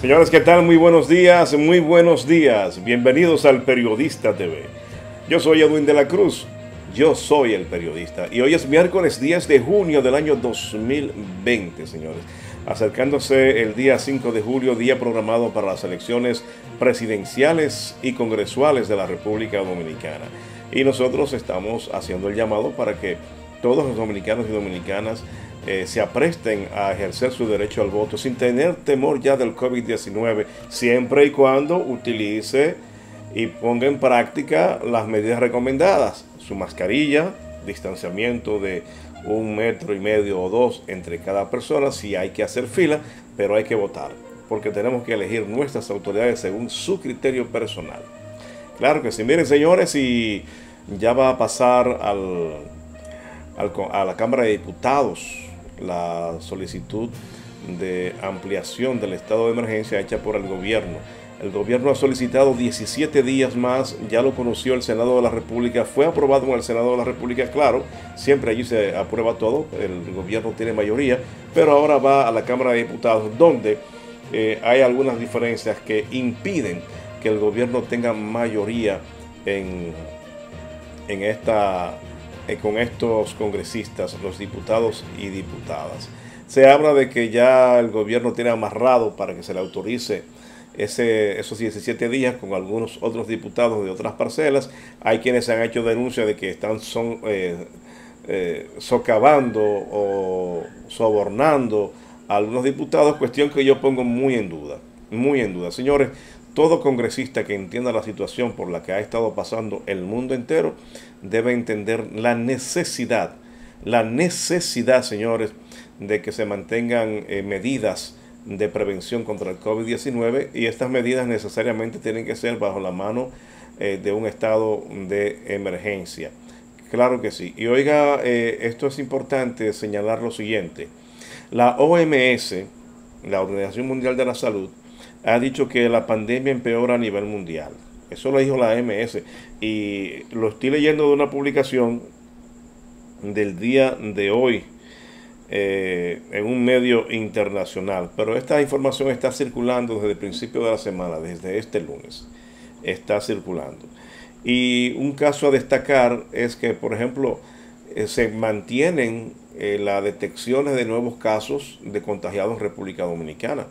Señores, ¿qué tal? Muy buenos días, muy buenos días. Bienvenidos al Periodista TV. Yo soy Edwin de la Cruz, yo soy el periodista. Y hoy es miércoles 10 de junio del año 2020, señores. Acercándose el día 5 de julio, día programado para las elecciones presidenciales y congresuales de la República Dominicana. Y nosotros estamos haciendo el llamado para que todos los dominicanos y dominicanas se apresten a ejercer su derecho al voto sin tener temor ya del COVID-19, siempre y cuando utilice y ponga en práctica las medidas recomendadas, su mascarilla, distanciamiento de 1,5 metros o 2 entre cada persona, si hay que hacer fila, pero hay que votar, porque tenemos que elegir nuestras autoridades según su criterio personal. Claro que sí. Miren, señores, y ya va a pasar a la Cámara de Diputados la solicitud de ampliación del estado de emergencia hecha por el gobierno. El gobierno ha solicitado 17 días más, ya lo conoció el Senado de la República, fue aprobado en el Senado de la República, claro, siempre allí se aprueba todo, el gobierno tiene mayoría, pero ahora va a la Cámara de Diputados, donde hay algunas diferencias que impiden que el gobierno tenga mayoría en esta con estos congresistas, los diputados y diputadas. Se habla de que ya el gobierno tiene amarrado para que se le autorice esos 17 días con algunos otros diputados de otras parcelas. Hay quienes han hecho denuncia de que están socavando o sobornando a algunos diputados, cuestión que yo pongo muy en duda, muy en duda. Señores, todo congresista que entienda la situación por la que ha estado pasando el mundo entero debe entender la necesidad, señores, de que se mantengan medidas de prevención contra el COVID-19, y estas medidas necesariamente tienen que ser bajo la mano de un estado de emergencia. Claro que sí. Y oiga, esto es importante señalar lo siguiente. La OMS, la Organización Mundial de la Salud, ha dicho que la pandemia empeora a nivel mundial. Eso lo dijo la OMS. Y lo estoy leyendo de una publicación del día de hoy en un medio internacional. Pero esta información está circulando desde el principio de la semana, desde este lunes. Está circulando. Y un caso a destacar es que, por ejemplo, se mantienen las detecciones de nuevos casos de contagiados en República Dominicana.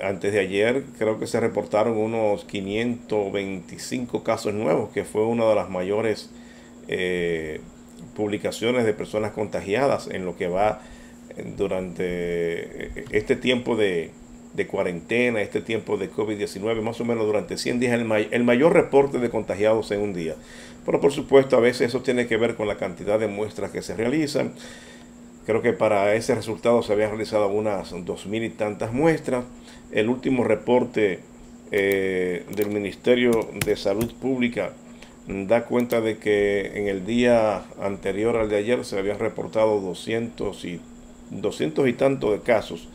Antes de ayer creo que se reportaron unos 525 casos nuevos, que fue una de las mayores publicaciones de personas contagiadas en lo que va durante este tiempo de cuarentena, este tiempo de COVID-19, más o menos durante 100 días, el mayor reporte de contagiados en un día. Pero por supuesto a veces eso tiene que ver con la cantidad de muestras que se realizan. Creo que para ese resultado se habían realizado unas 2,000 y tantas muestras. El último reporte del Ministerio de Salud Pública da cuenta de que en el día anterior al de ayer se habían reportado 200 y tanto de casos,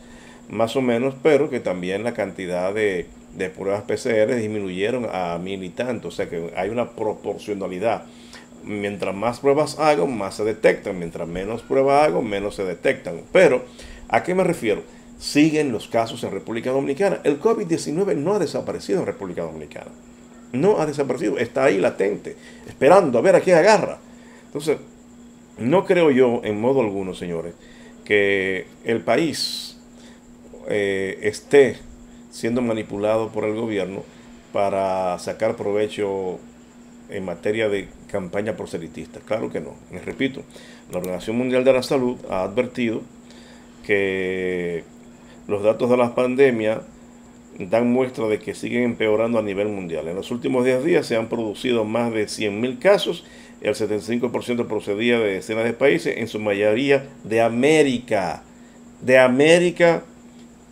más o menos, pero que también la cantidad de pruebas PCR disminuyeron a 1,000 y tanto. O sea que hay una proporcionalidad. Mientras más pruebas hago, más se detectan. Mientras menos pruebas hago, menos se detectan. Pero, ¿a qué me refiero? Siguen los casos en República Dominicana. El COVID-19 no ha desaparecido en República Dominicana. No ha desaparecido. Está ahí latente, esperando a ver a quién agarra. Entonces, no creo yo, en modo alguno, señores, que el país esté siendo manipulado por el gobierno para sacar provecho en materia de campaña proselitista. Claro que no. Les repito, la Organización Mundial de la Salud ha advertido que los datos de la pandemia dan muestra de que siguen empeorando a nivel mundial. En los últimos 10 días se han producido más de 100,000 casos. El 75% procedía de decenas de países, en su mayoría de América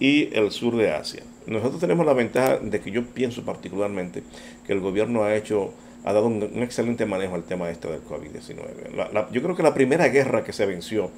y el sur de Asia. Nosotros tenemos la ventaja de que yo pienso particularmente que el gobierno ha dado un excelente manejo al tema este del COVID-19. Yo creo que la primera guerra que se venció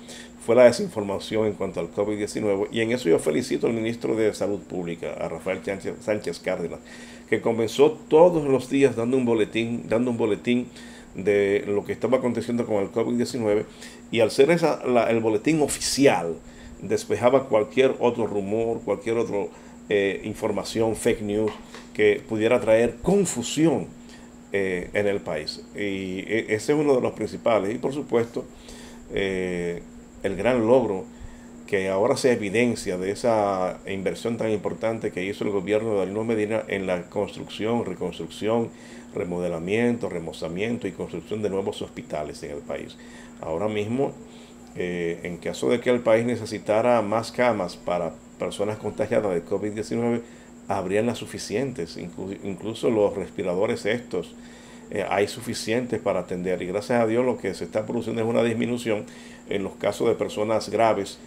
fue la desinformación en cuanto al COVID-19, y en eso yo felicito al ministro de Salud Pública, a Rafael Sánchez Cárdenas, que comenzó todos los días dando un boletín de lo que estaba aconteciendo con el COVID-19, y al ser el boletín oficial, despejaba cualquier otro rumor, cualquier otro información, fake news, que pudiera traer confusión en el país. Y ese es uno de los principales. Y por supuesto, el gran logro que ahora se evidencia de esa inversión tan importante que hizo el gobierno de Danilo Medina en la construcción, reconstrucción, remodelamiento, remozamiento y construcción de nuevos hospitales en el país. Ahora mismo, en caso de que el país necesitara más camas para personas contagiadas de COVID-19, habrían las suficientes, incluso los respiradores estos, hay suficientes para atender, y gracias a Dios lo que se está produciendo es una disminución en los casos de personas graves,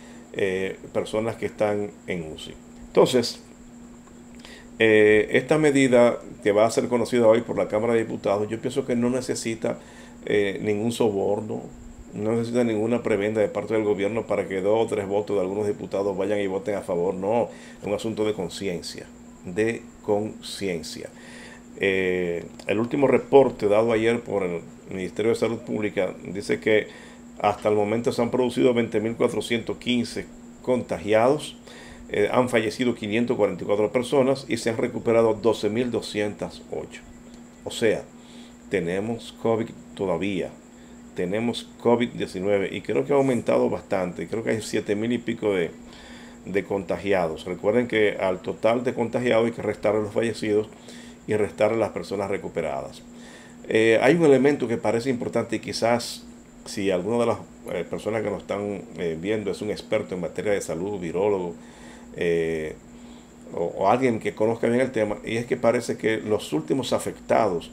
personas que están en UCI. Entonces, esta medida que va a ser conocida hoy por la Cámara de Diputados, yo pienso que no necesita ningún soborno, no necesita ninguna prebenda de parte del gobierno para que 2 o 3 votos de algunos diputados vayan y voten a favor. No, es un asunto de conciencia, de conciencia. El último reporte dado ayer por el Ministerio de Salud Pública dice que hasta el momento se han producido 20.415 contagiados, han fallecido 544 personas y se han recuperado 12.208. O sea, tenemos COVID todavía, tenemos COVID-19 y creo que ha aumentado bastante, creo que hay 7.000 y pico de contagiados. Recuerden que al total de contagiados hay que restar a los fallecidos y restar a las personas recuperadas. Hay un elemento que parece importante y quizás si alguna de las personas que nos están viendo es un experto en materia de salud, virólogo, o alguien que conozca bien el tema, y es que parece que los últimos afectados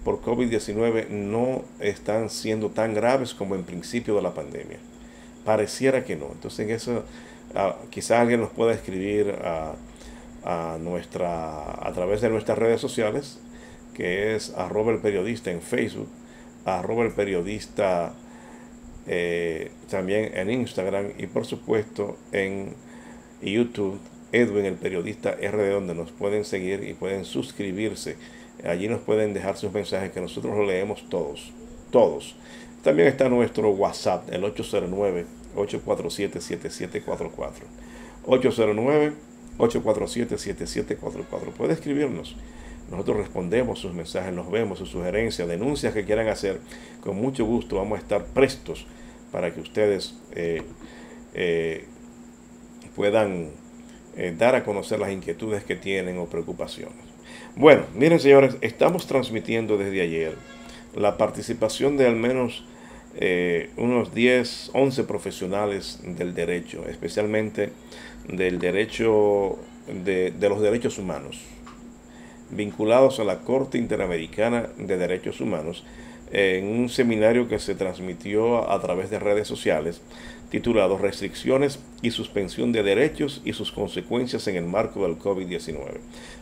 por COVID-19 no están siendo tan graves como en principio de la pandemia. Pareciera que no. Entonces en eso quizás alguien nos pueda escribir a través de nuestras redes sociales, que es @elperiodista en Facebook, @elperiodista también en Instagram, y por supuesto en YouTube, Edwin el Periodista RD, donde nos pueden seguir y pueden suscribirse. Allí nos pueden dejar sus mensajes que nosotros los leemos todos. También está nuestro WhatsApp, el 809-847-7744. 809-847-7744. Puede escribirnos. Nosotros respondemos sus mensajes, los vemos, sus sugerencias, denuncias que quieran hacer. Con mucho gusto vamos a estar prestos para que ustedes puedan dar a conocer las inquietudes que tienen o preocupaciones. Bueno, miren señores, estamos transmitiendo desde ayer la participación de al menos unos 10, 11 profesionales del derecho, especialmente del derecho de los derechos humanos, vinculados a la Corte Interamericana de Derechos Humanos, en un seminario que se transmitió a través de redes sociales titulado Restricciones y suspensión de derechos y sus consecuencias en el marco del COVID-19.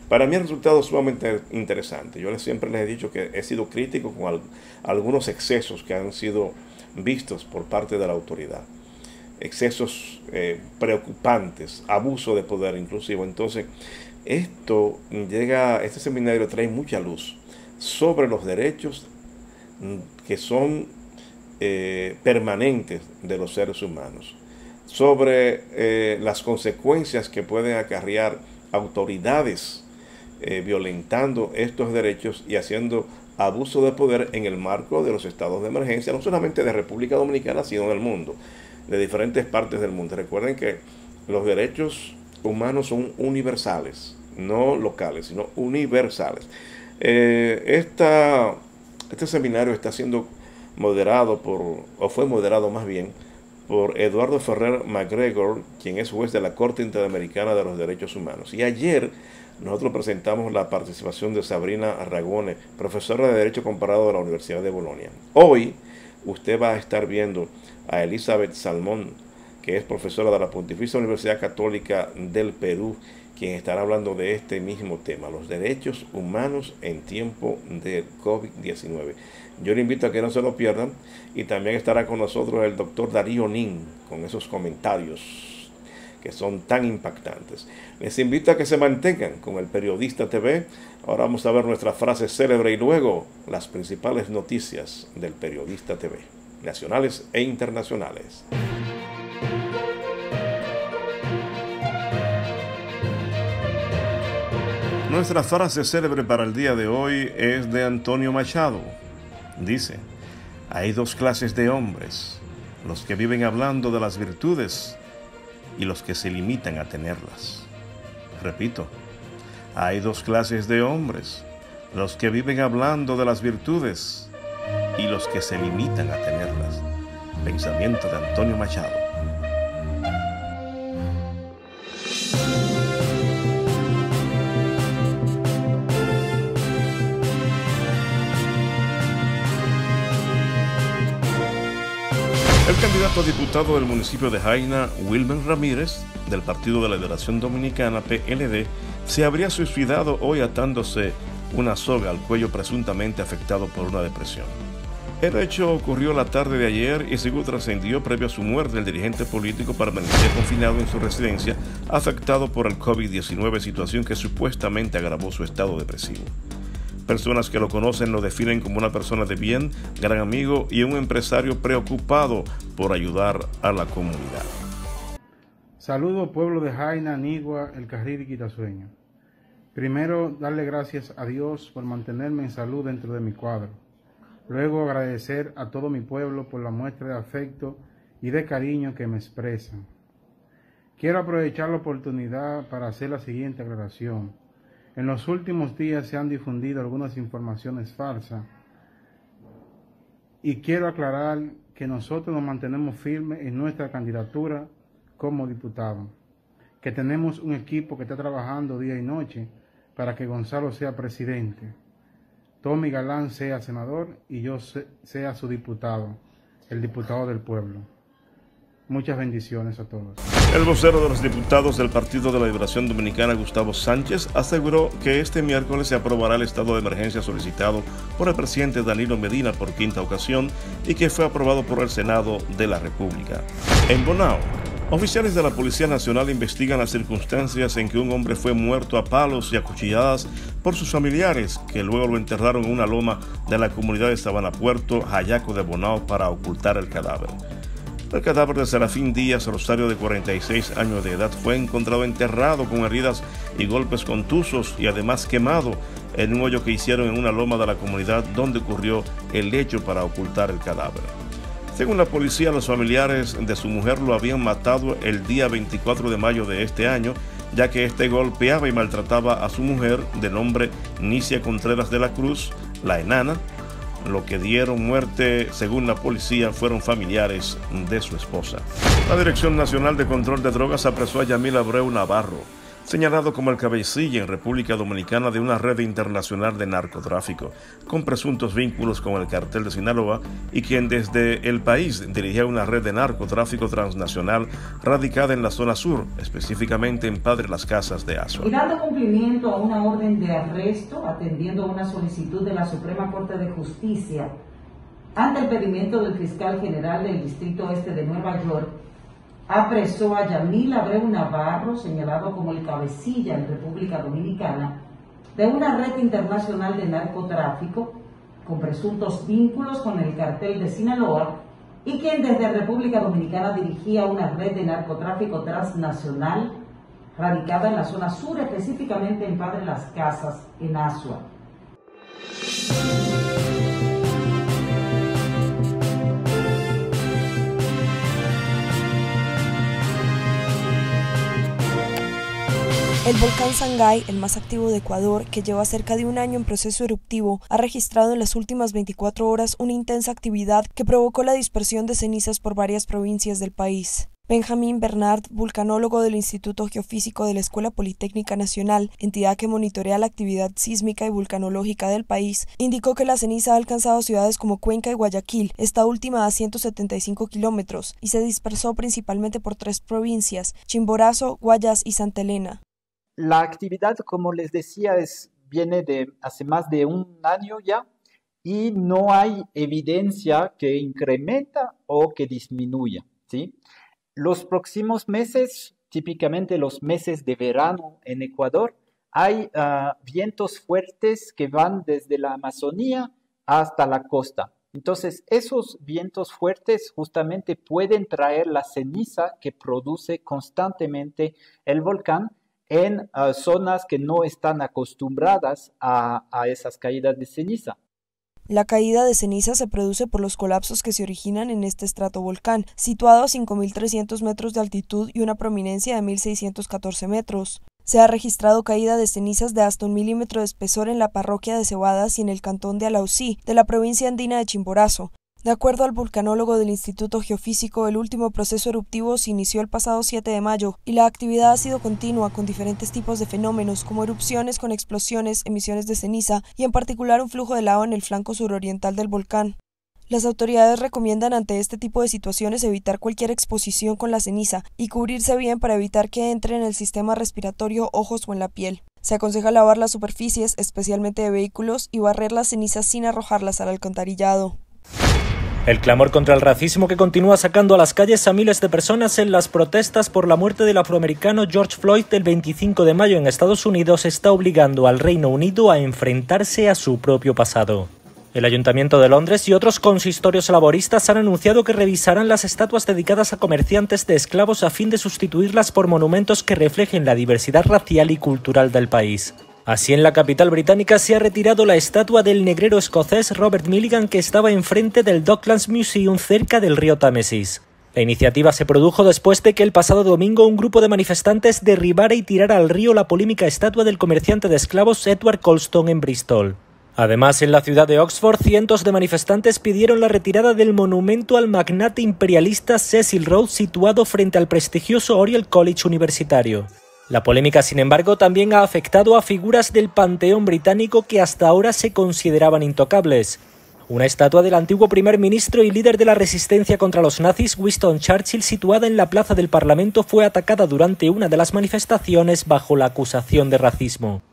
Para mí el resultado es sumamente interesante. Yo siempre les he dicho que he sido crítico con algunos excesos que han sido vistos por parte de la autoridad. Excesos preocupantes, abuso de poder inclusive. Entonces, este seminario trae mucha luz sobre los derechos que son permanentes de los seres humanos, sobre las consecuencias que pueden acarrear autoridades violentando estos derechos y haciendo abuso de poder en el marco de los estados de emergencia, no solamente de República Dominicana, sino del mundo, de diferentes partes del mundo. Recuerden que los derechos humanos son universales, no locales, sino universales. Este seminario está siendo moderado fue moderado más bien, por Eduardo Ferrer McGregor, quien es juez de la Corte Interamericana de los Derechos Humanos. Y ayer nosotros presentamos la participación de Sabrina Arragone, profesora de Derecho Comparado de la Universidad de Bolonia. Hoy usted va a estar viendo a Elizabeth Salmón, que es profesora de la Pontificia Universidad Católica del Perú, quien estará hablando de este mismo tema, los derechos humanos en tiempo de COVID-19. Yo le invito a que no se lo pierdan, y también estará con nosotros el doctor Darío Nin con esos comentarios que son tan impactantes. Les invito a que se mantengan con el Periodista TV. Ahora vamos a ver nuestra frase célebre y luego las principales noticias del Periodista TV, nacionales e internacionales. Nuestra frase célebre para el día de hoy es de Antonio Machado. Dice: hay dos clases de hombres, los que viven hablando de las virtudes y los que se limitan a tenerlas. Repito, hay dos clases de hombres, los que viven hablando de las virtudes y los que se limitan a tenerlas. Pensamiento de Antonio Machado. El candidato a diputado del municipio de Jaina, Wilmer Ramírez, del Partido de la Liberación Dominicana, PLD, se habría suicidado hoy atándose una soga al cuello, presuntamente afectado por una depresión. El hecho ocurrió la tarde de ayer y según trascendió, previo a su muerte, el dirigente político permanecía confinado en su residencia, afectado por el COVID-19, situación que supuestamente agravó su estado depresivo. Personas que lo conocen lo definen como una persona de bien, gran amigo y un empresario preocupado por ayudar a la comunidad. Saludo pueblo de Jaina, Nigua, El Carril y Quitasueño. Primero, darle gracias a Dios por mantenerme en salud dentro de mi cuadro. Luego, agradecer a todo mi pueblo por la muestra de afecto y de cariño que me expresan. Quiero aprovechar la oportunidad para hacer la siguiente aclaración. En los últimos días se han difundido algunas informaciones falsas y quiero aclarar que nosotros nos mantenemos firmes en nuestra candidatura como diputado, que tenemos un equipo que está trabajando día y noche para que Gonzalo sea presidente, Tommy Galán sea senador y yo sea su diputado, el diputado del pueblo. Muchas bendiciones a todos. El vocero de los diputados del Partido de la Liberación Dominicana, Gustavo Sánchez, aseguró que este miércoles se aprobará el estado de emergencia solicitado por el presidente Danilo Medina por quinta ocasión y que fue aprobado por el Senado de la República. En Bonao, oficiales de la Policía Nacional investigan las circunstancias en que un hombre fue muerto a palos y a cuchilladas por sus familiares, que luego lo enterraron en una loma de la comunidad de Sabana Puerto, Jayaco de Bonao, para ocultar el cadáver. El cadáver de Serafín Díaz Rosario, de 46 años de edad, fue encontrado enterrado con heridas y golpes contusos y además quemado en un hoyo que hicieron en una loma de la comunidad donde ocurrió el hecho para ocultar el cadáver. Según la policía, los familiares de su mujer lo habían matado el día 24 de mayo de este año, ya que este golpeaba y maltrataba a su mujer, de nombre Nicia Contreras de la Cruz, la enana. Lo que dieron muerte, según la policía, fueron familiares de su esposa. La Dirección Nacional de Control de Drogas apresó a Yamil Abreu Navarro, señalado como el cabecilla en República Dominicana de una red internacional de narcotráfico, con presuntos vínculos con el cartel de Sinaloa, y quien desde el país dirigía una red de narcotráfico transnacional radicada en la zona sur, específicamente en Padre Las Casas de Asua. Y dando cumplimiento a una orden de arresto, atendiendo a una solicitud de la Suprema Corte de Justicia, ante el pedimento del fiscal general del Distrito Este de Nueva York, apresó a Yamil Abreu Navarro, señalado como el cabecilla en República Dominicana de una red internacional de narcotráfico con presuntos vínculos con el cartel de Sinaloa y quien desde República Dominicana dirigía una red de narcotráfico transnacional radicada en la zona sur, específicamente en Padre Las Casas, en Asua. El volcán Sangay, el más activo de Ecuador, que lleva cerca de un año en proceso eruptivo, ha registrado en las últimas 24 horas una intensa actividad que provocó la dispersión de cenizas por varias provincias del país. Benjamín Bernard, vulcanólogo del Instituto Geofísico de la Escuela Politécnica Nacional, entidad que monitorea la actividad sísmica y vulcanológica del país, indicó que la ceniza ha alcanzado ciudades como Cuenca y Guayaquil, esta última a 175 kilómetros, y se dispersó principalmente por 3 provincias, Chimborazo, Guayas y Santa Elena. La actividad, como les decía, viene de hace más de un año ya y no hay evidencia que incrementa o que disminuya, ¿sí? Los próximos meses, típicamente los meses de verano en Ecuador, hay vientos fuertes que van desde la Amazonía hasta la costa. Entonces, esos vientos fuertes justamente pueden traer la ceniza que produce constantemente el volcán en zonas que no están acostumbradas a esas caídas de ceniza. La caída de ceniza se produce por los colapsos que se originan en este estratovolcán, situado a 5.300 metros de altitud y una prominencia de 1.614 metros. Se ha registrado caída de cenizas de hasta 1 milímetro de espesor en la parroquia de Cebadas y en el cantón de Alausí, de la provincia andina de Chimborazo. De acuerdo al vulcanólogo del Instituto Geofísico, el último proceso eruptivo se inició el pasado 7 de mayo y la actividad ha sido continua con diferentes tipos de fenómenos como erupciones con explosiones, emisiones de ceniza y en particular un flujo de lava en el flanco suroriental del volcán. Las autoridades recomiendan ante este tipo de situaciones evitar cualquier exposición con la ceniza y cubrirse bien para evitar que entre en el sistema respiratorio, ojos o en la piel. Se aconseja lavar las superficies, especialmente de vehículos, y barrer las cenizas sin arrojarlas al alcantarillado. El clamor contra el racismo que continúa sacando a las calles a miles de personas en las protestas por la muerte del afroamericano George Floyd del 25 de mayo en Estados Unidos está obligando al Reino Unido a enfrentarse a su propio pasado. El Ayuntamiento de Londres y otros consistorios laboristas han anunciado que revisarán las estatuas dedicadas a comerciantes de esclavos a fin de sustituirlas por monumentos que reflejen la diversidad racial y cultural del país. Así, en la capital británica se ha retirado la estatua del negrero escocés Robert Milligan que estaba enfrente del Docklands Museum cerca del río Támesis. La iniciativa se produjo después de que el pasado domingo un grupo de manifestantes derribara y tirara al río la polémica estatua del comerciante de esclavos Edward Colston en Bristol. Además, en la ciudad de Oxford, cientos de manifestantes pidieron la retirada del monumento al magnate imperialista Cecil Rhodes situado frente al prestigioso Oriel College universitario. La polémica, sin embargo, también ha afectado a figuras del panteón británico que hasta ahora se consideraban intocables. Una estatua del antiguo primer ministro y líder de la resistencia contra los nazis, Winston Churchill, situada en la plaza del Parlamento, fue atacada durante una de las manifestaciones bajo la acusación de racismo.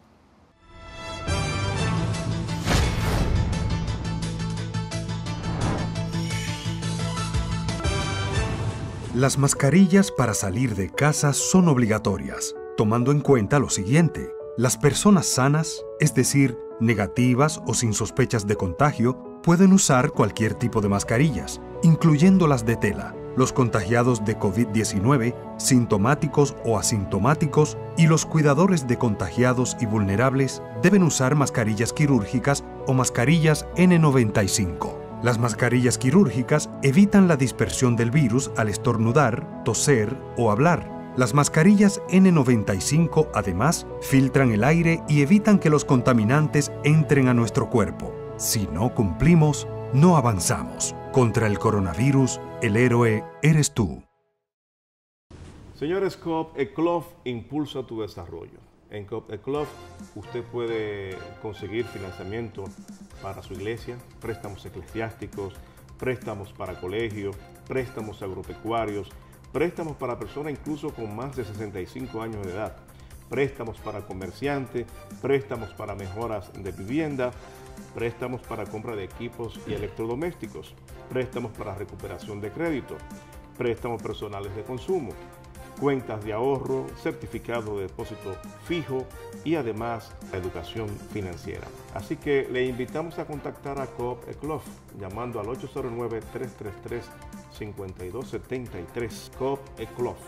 Las mascarillas para salir de casa son obligatorias, tomando en cuenta lo siguiente: las personas sanas, es decir, negativas o sin sospechas de contagio, pueden usar cualquier tipo de mascarillas, incluyendo las de tela. Los contagiados de COVID-19, sintomáticos o asintomáticos, y los cuidadores de contagiados y vulnerables deben usar mascarillas quirúrgicas o mascarillas N95. Las mascarillas quirúrgicas evitan la dispersión del virus al estornudar, toser o hablar. Las mascarillas N95, además, filtran el aire y evitan que los contaminantes entren a nuestro cuerpo. Si no cumplimos, no avanzamos. Contra el coronavirus, el héroe eres tú. Señores, Coop Eclof impulsa tu desarrollo. En Coop Eclof usted puede conseguir financiamiento para su iglesia, préstamos eclesiásticos, préstamos para colegios, préstamos agropecuarios, préstamos para personas incluso con más de 65 años de edad, préstamos para comerciantes, préstamos para mejoras de vivienda, préstamos para compra de equipos y electrodomésticos, préstamos para recuperación de crédito, préstamos personales de consumo, cuentas de ahorro, certificado de depósito fijo y además la educación financiera. Así que le invitamos a contactar a Coop Eclof llamando al 809-333-5273. Coop Eclof.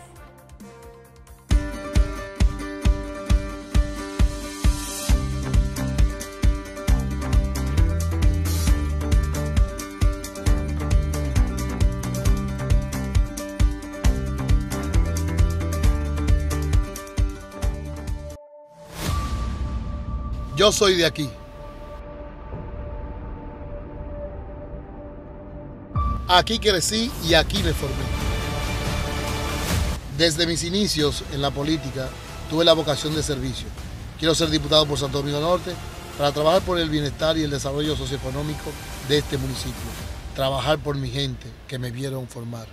Yo soy de aquí. Aquí crecí y aquí me formé. Desde mis inicios en la política tuve la vocación de servicio. Quiero ser diputado por Santo Domingo Norte para trabajar por el bienestar y el desarrollo socioeconómico de este municipio. Trabajar por mi gente que me vieron formar.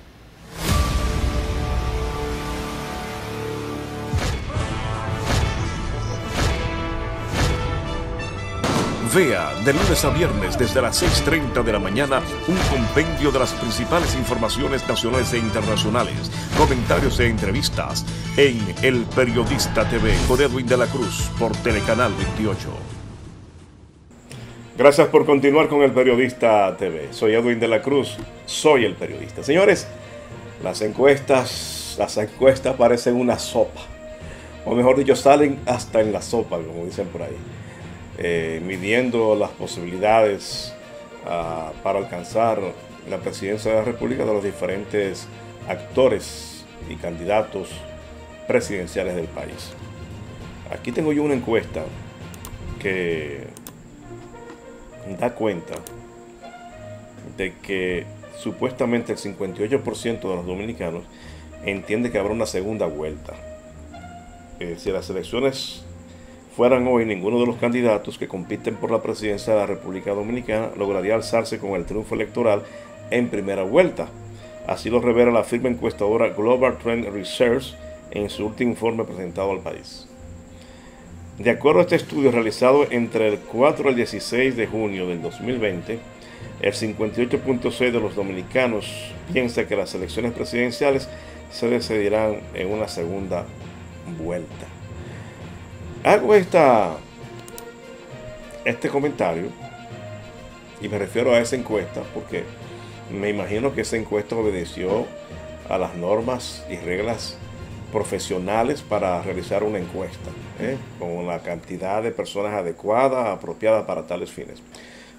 Vea de lunes a viernes desde las 6:30 de la mañana un compendio de las principales informaciones nacionales e internacionales, comentarios e entrevistas en El Periodista TV con Edwin de la Cruz por Telecanal 28. Gracias por continuar con El Periodista TV. Soy Edwin de la Cruz, soy el periodista. Señores, las encuestas parecen una sopa. o mejor dicho, salen hasta en la sopa, como dicen por ahí, midiendo las posibilidades para alcanzar la presidencia de la República de los diferentes actores y candidatos presidenciales del país. Aquí tengo yo una encuesta que da cuenta de que supuestamente el 58% de los dominicanos entiende que habrá una segunda vuelta. Si las elecciones fueran hoy, ninguno de los candidatos que compiten por la presidencia de la República Dominicana lograría alzarse con el triunfo electoral en primera vuelta. Así lo revela la firma encuestadora Global Trend Research en su último informe presentado al país. De acuerdo a este estudio realizado entre el 4 al 16 de junio del 2020, el 58.6% de los dominicanos piensa que las elecciones presidenciales se decidirán en una segunda vuelta. Hago este comentario y me refiero a esa encuesta porque me imagino que esa encuesta obedeció a las normas y reglas profesionales para realizar una encuesta, con la cantidad de personas adecuadas, apropiadas para tales fines.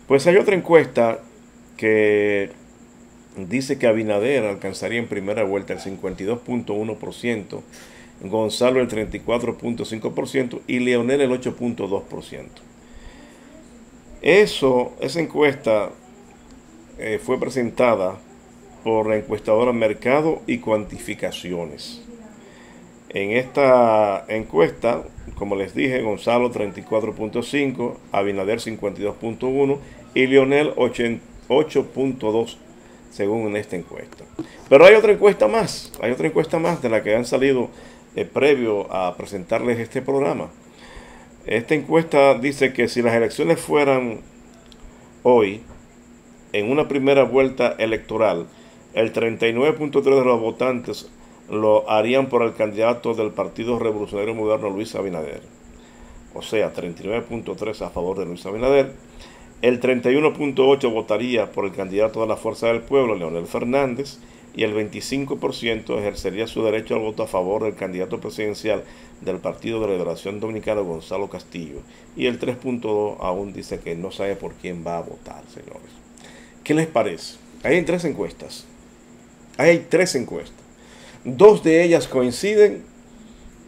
Pues hay otra encuesta que dice que Abinader alcanzaría en primera vuelta el 52.1%, Gonzalo el 34.5% y Leonel el 8.2%. Esa encuesta fue presentada por la encuestadora Mercado y Cuantificaciones. En esta encuesta, como les dije, Gonzalo 34.5, Abinader 52.1 y Leonel 8.2 según esta encuesta. Pero hay otra encuesta más, de la que han salido previo a presentarles este programa. Esta encuesta dice que si las elecciones fueran hoy, en una primera vuelta electoral, el 39.3% de los votantes lo harían por el candidato del Partido Revolucionario Moderno, Luis Abinader. O sea, 39.3% a favor de Luis Abinader. El 31.8% votaría por el candidato de la Fuerza del Pueblo, Leonel Fernández. Y el 25% ejercería su derecho al voto a favor del candidato presidencial del Partido de Liberación Dominicana, Gonzalo Castillo. Y el 3.2% aún dice que no sabe por quién va a votar, señores. ¿Qué les parece? Hay tres encuestas. Dos de ellas coinciden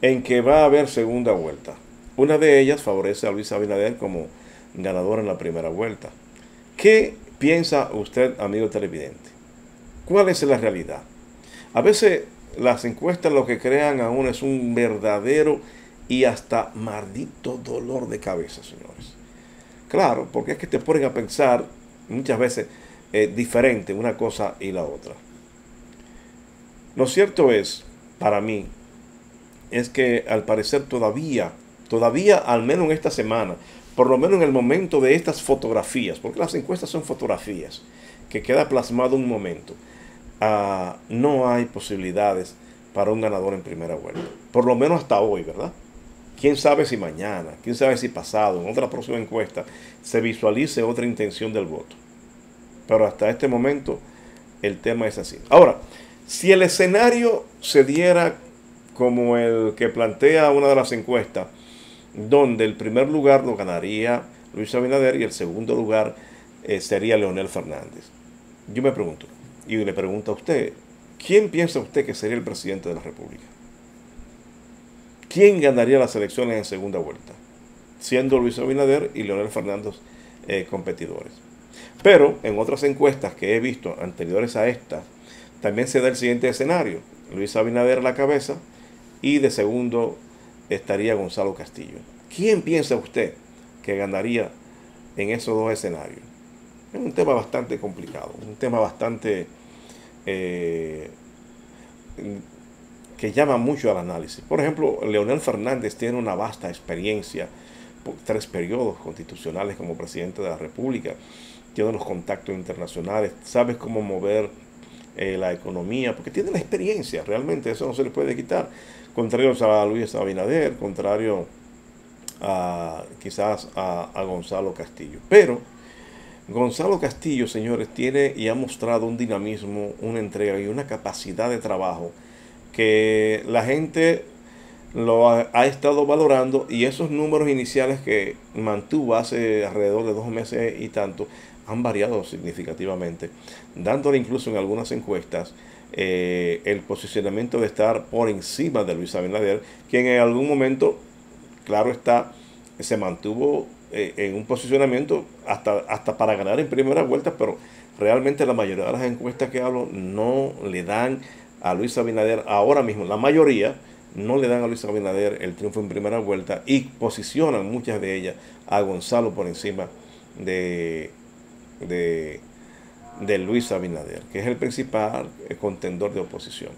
en que va a haber segunda vuelta. Una de ellas favorece a Luis Abinader como ganador en la primera vuelta. ¿Qué piensa usted, amigo televidente? ¿Cuál es la realidad? A veces las encuestas lo que crean a uno es un verdadero y hasta maldito dolor de cabeza, señores. Claro, porque es que te ponen a pensar muchas veces diferente una cosa y la otra. Lo cierto es, para mí, es que al parecer todavía, al menos en esta semana, por lo menos en el momento de estas fotografías, porque las encuestas son fotografías, que queda plasmado un momento, no hay posibilidades para un ganador en primera vuelta. Por lo menos hasta hoy, ¿verdad? Quién sabe si mañana, quién sabe si pasado, en otra próxima encuesta, se visualice otra intención del voto. Pero hasta este momento, el tema es así. Ahora, si el escenario se diera como el que plantea una de las encuestas, donde el primer lugar lo ganaría Luis Abinader y el segundo lugar sería Leonel Fernández. Yo me pregunto, y le pregunto a usted, ¿quién piensa usted que sería el presidente de la República? ¿Quién ganaría las elecciones en segunda vuelta? Siendo Luis Abinader y Leonel Fernández competidores. Pero en otras encuestas que he visto anteriores a esta, también se da el siguiente escenario. Luis Abinader a la cabeza y de segundo estaría Gonzalo Castillo. ¿Quién piensa usted que ganaría en esos dos escenarios? Es un tema bastante complicado, un tema bastante que llama mucho al análisis. Por ejemplo, Leonel Fernández tiene una vasta experiencia, 3 periodos constitucionales como presidente de la República, tiene los contactos internacionales, sabe cómo mover la economía, porque tiene la experiencia, realmente eso no se le puede quitar. Contrario a Luis Abinader, contrario quizás a Gonzalo Castillo. Pero Gonzalo Castillo, señores, tiene y ha mostrado un dinamismo, una entrega y una capacidad de trabajo que la gente lo ha estado valorando, y esos números iniciales que mantuvo hace alrededor de 2 meses y tanto han variado significativamente, dándole incluso en algunas encuestas el posicionamiento de estar por encima de Luis Abinader, quien en algún momento, claro está, se mantuvo en un posicionamiento hasta para ganar en primera vuelta, pero realmente la mayoría de las encuestas que hablo no le dan a Luis Abinader ahora mismo, la mayoría no le dan a Luis Abinader el triunfo en primera vuelta, y posicionan muchas de ellas a Gonzalo por encima de Luis Abinader, que es el principal contendor de oposición.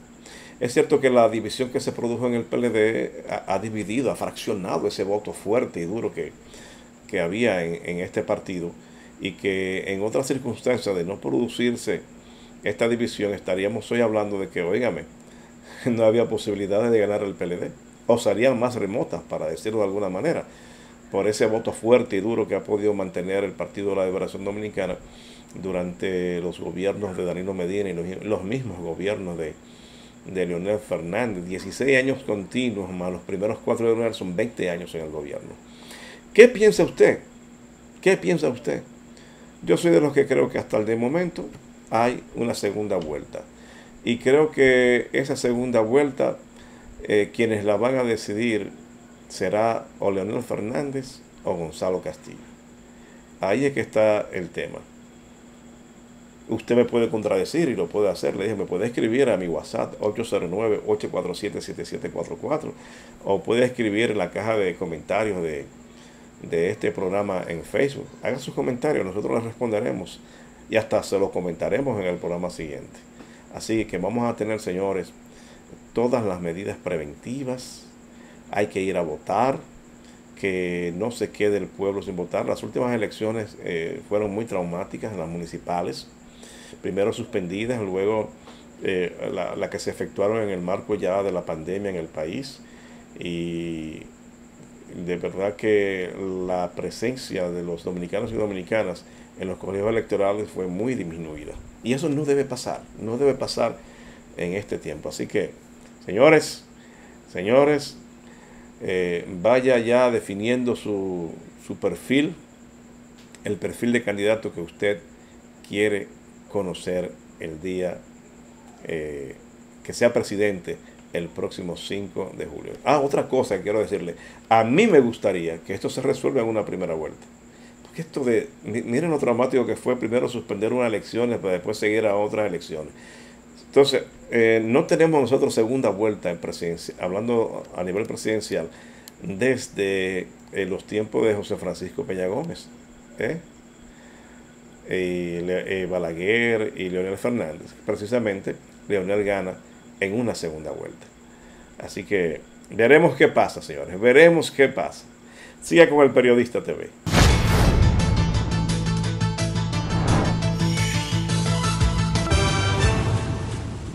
Es cierto que la división que se produjo en el PLD ha dividido, ha fraccionado ese voto fuerte y duro que había en este partido, y que en otras circunstancias de no producirse esta división estaríamos hoy hablando de que, óigame, no había posibilidades de ganar el PLD, o salían más remotas, para decirlo de alguna manera, por ese voto fuerte y duro que ha podido mantener el Partido de la Liberación Dominicana durante los gobiernos de Danilo Medina y los mismos gobiernos de Leonel Fernández. 16 años continuos más los primeros 4 de Leonel, son 20 años en el gobierno. ¿Qué piensa usted? ¿Qué piensa usted? Yo soy de los que creo que hasta el de momento hay una segunda vuelta, y creo que esa segunda vuelta quienes la van a decidir será o Leonel Fernández o Gonzalo Castillo. Ahí es que está el tema. Usted me puede contradecir, y lo puede hacer. Le dije, me puede escribir a mi WhatsApp 809-847-7744, o puede escribir en la caja de comentarios de este programa en Facebook. Hagan sus comentarios, nosotros les responderemos y hasta se los comentaremos en el programa siguiente. Así que vamos a tener, señores, todas las medidas preventivas. Hay que ir a votar, que no se quede el pueblo sin votar. Las últimas elecciones fueron muy traumáticas, las municipales, primero suspendidas, luego la que se efectuaron en el marco ya de la pandemia en el país, y de verdad que la presencia de los dominicanos y dominicanas en los colegios electorales fue muy disminuida, y eso no debe pasar en este tiempo. Así que, señores, vaya ya definiendo su perfil, el perfil de candidato que usted quiere conocer el día que sea presidente el próximo 5 de julio. Otra cosa que quiero decirle, a mí me gustaría que esto se resuelva en una primera vuelta, porque esto miren lo traumático que fue primero suspender unas elecciones para después seguir a otras elecciones. Entonces, no tenemos nosotros segunda vuelta en presidencia, hablando a nivel presidencial, desde los tiempos de José Francisco Peña Gómez, Balaguer y Leonel Fernández. Precisamente, Leonel gana en una segunda vuelta. Así que veremos qué pasa, señores, veremos qué pasa. Siga con el Periodista TV.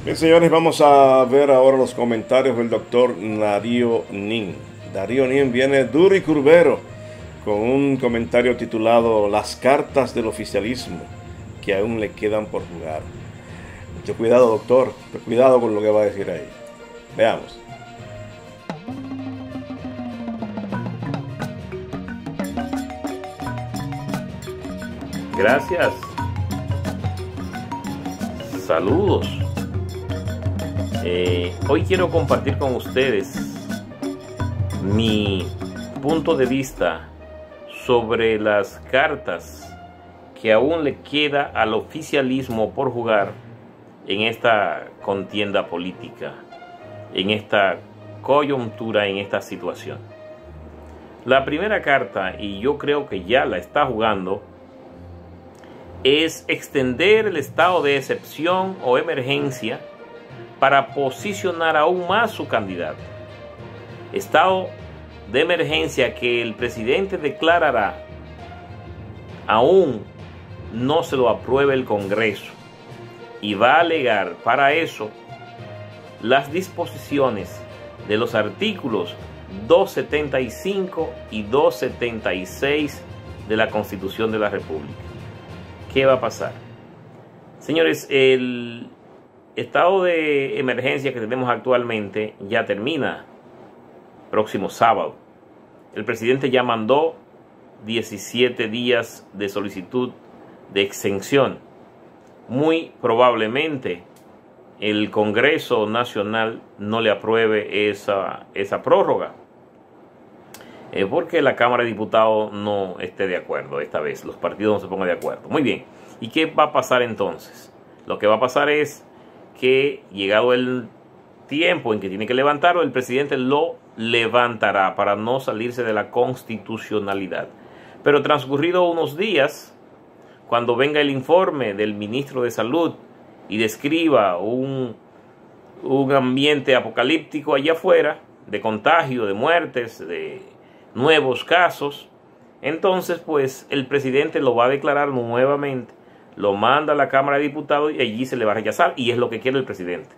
Bien, señores, vamos a ver ahora los comentarios del doctor Darío Nin. Darío Nin viene duro y curvero con un comentario titulado "Las cartas del oficialismo que aún le quedan por jugar". Mucho cuidado, doctor, cuidado con lo que va a decir ahí. Veamos. Gracias. Saludos. Hoy quiero compartir con ustedes mi punto de vista sobre las cartas que aún le queda al oficialismo por jugar en esta contienda política, en esta coyuntura, en esta situación. La primera carta, y yo creo que ya la está jugando, es extender el estado de excepción o emergencia para posicionar aún más su candidato. Estado de emergencia que el presidente declarará aún no se lo apruebe el Congreso, y va a alegar para eso las disposiciones de los artículos 275 y 276 de la Constitución de la República. ¿Qué va a pasar? Señores, el estado de emergencia que tenemos actualmente ya termina. próximo sábado. El presidente ya mandó 17 días de solicitud de exención. Muy probablemente el Congreso Nacional no le apruebe esa prórroga, porque la Cámara de Diputados no esté de acuerdo esta vez, los partidos no se pongan de acuerdo. Muy bien, ¿y qué va a pasar entonces? Lo que va a pasar es que, llegado el tiempo en que tiene que levantarlo, el presidente lo levantará para no salirse de la constitucionalidad. Pero transcurrido unos días, cuando venga el informe del ministro de Salud y describa un ambiente apocalíptico allá afuera, de contagio, de muertes, de nuevos casos, entonces pues el presidente lo va a declarar nuevamente, lo manda a la Cámara de Diputados y allí se le va a rechazar, y es lo que quiere el presidente.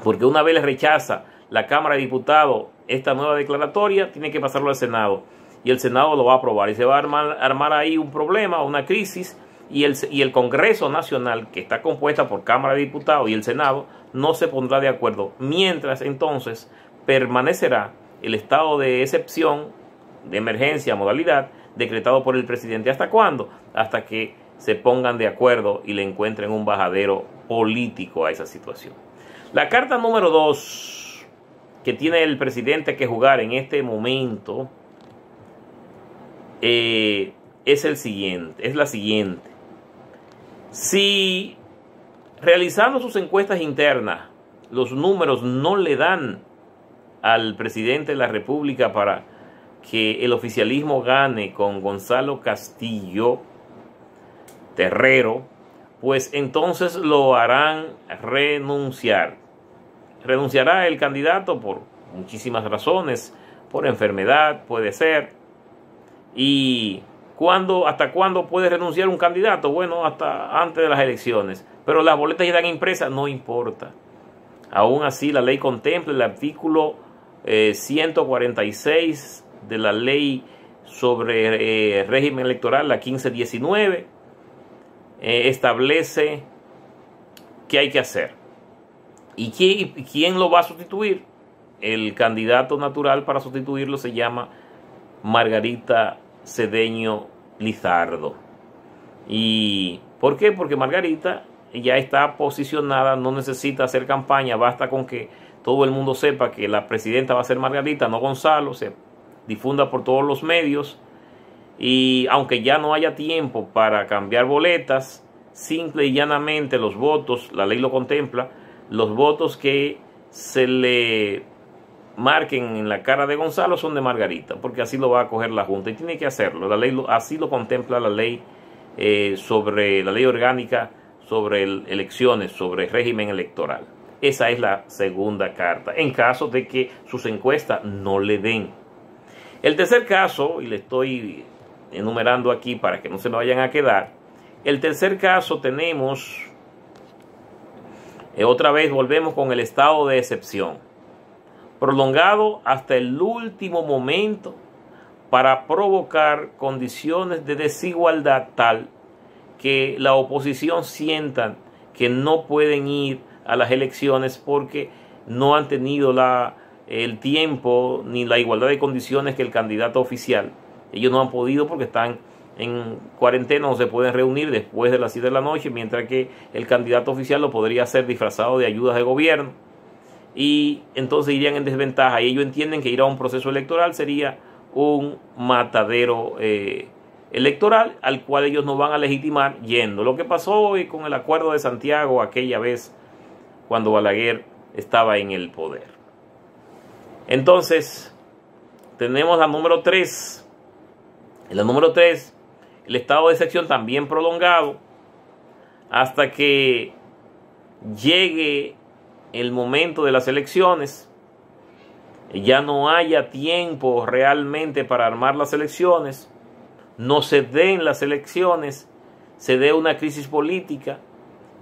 Porque una vez le rechaza la Cámara de Diputados esta nueva declaratoria, tiene que pasarlo al Senado, y el Senado lo va a aprobar, y se va a armar ahí un problema, una crisis, y el Congreso Nacional, que está compuesta por Cámara de Diputados y el Senado, no se pondrá de acuerdo, mientras entonces permanecerá el estado de excepción, de emergencia, modalidad, decretado por el presidente. ¿Hasta cuándo? Hasta que se pongan de acuerdo y le encuentren un bajadero político a esa situación. La carta número 2 que tiene el presidente que jugar en este momento es la siguiente. Si realizando sus encuestas internas los números no le dan al presidente de la República para que el oficialismo gane con Gonzalo Castillo Terrero, pues entonces lo harán renunciar. Renunciará el candidato por muchísimas razones, por enfermedad puede ser. ¿Y hasta cuándo puede renunciar un candidato? Bueno, hasta antes de las elecciones. Pero las boletas ya están impresas, no importa. Aún así, la ley contempla el artículo 146 de la ley sobre régimen electoral, la 1519, establece qué hay que hacer. ¿Y quién lo va a sustituir? El candidato natural para sustituirlo se llama Margarita Cedeño Lizardo. ¿Y por qué? Porque Margarita ya está posicionada, no necesita hacer campaña, basta con que todo el mundo sepa que la presidenta va a ser Margarita, no Gonzalo, se difunda por todos los medios, y aunque ya no haya tiempo para cambiar boletas, simple y llanamente los votos, la ley lo contempla, los votos que se le marquen en la cara de Gonzalo son de Margarita, porque así lo va a coger la Junta y tiene que hacerlo. La ley así lo contempla la ley sobre la ley orgánica sobre elecciones, sobre régimen electoral. Esa es la segunda carta, en caso de que sus encuestas no le den. El tercer caso, y le estoy enumerando aquí para que no se me vayan a quedar, el tercer caso tenemos, otra vez volvemos con el estado de excepción, prolongado hasta el último momento para provocar condiciones de desigualdad tal que la oposición sientan que no pueden ir a las elecciones porque no han tenido el tiempo ni la igualdad de condiciones que el candidato oficial. Ellos no han podido porque están en cuarentena, no se pueden reunir después de las 7 de la noche, mientras que el candidato oficial lo podría hacer disfrazado de ayudas de gobierno, y entonces irían en desventaja, y ellos entienden que ir a un proceso electoral sería un matadero electoral al cual ellos no van a legitimar yendo. Lo que pasó hoy con el acuerdo de Santiago aquella vez cuando Balaguer estaba en el poder. Entonces tenemos la número 3. En la número 3, el estado de excepción también prolongado hasta que llegue el momento de las elecciones, ya no haya tiempo realmente para armar las elecciones, no se den las elecciones, se dé una crisis política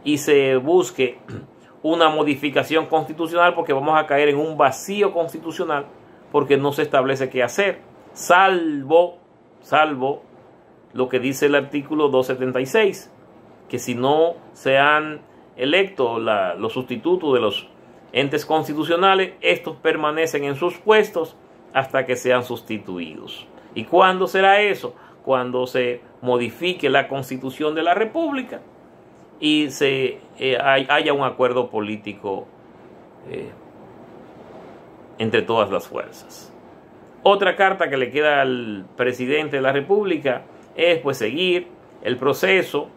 y se busque una modificación constitucional, porque vamos a caer en un vacío constitucional porque no se establece qué hacer, salvo lo que dice el artículo 276, que si no se han electo los sustitutos de los entes constitucionales, estos permanecen en sus puestos hasta que sean sustituidos. ¿Y cuándo será eso? Cuando se modifique la Constitución de la República y haya un acuerdo político entre todas las fuerzas. Otra carta que le queda al presidente de la República es pues seguir el proceso.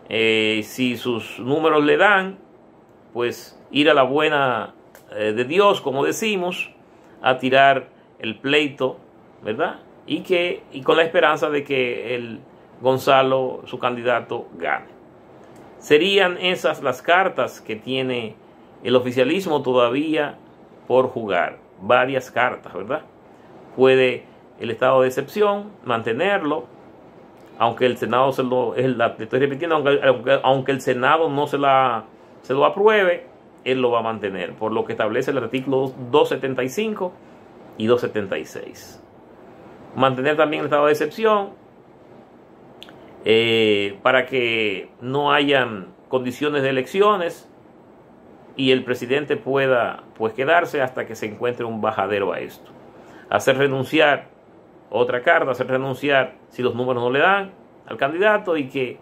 Si sus números le dan, pues ir a la buena de Dios, como decimos, a tirar el pleito, ¿verdad? Y con la esperanza de que el Gonzalo, su candidato, gane. Serían esas las cartas que tiene el oficialismo todavía por jugar. Varias cartas, ¿verdad? Puede el estado de excepción mantenerlo, aunque el Senado le estoy repitiendo, aunque el Senado no se lo apruebe, él lo va a mantener, por lo que establece el artículo 275 y 276. Mantener también el estado de excepción para que no hayan condiciones de elecciones y el presidente pueda pues quedarse hasta que se encuentre un bajadero a esto. Hacer renunciar, otra carta, hacer renunciar si los números no le dan al candidato y que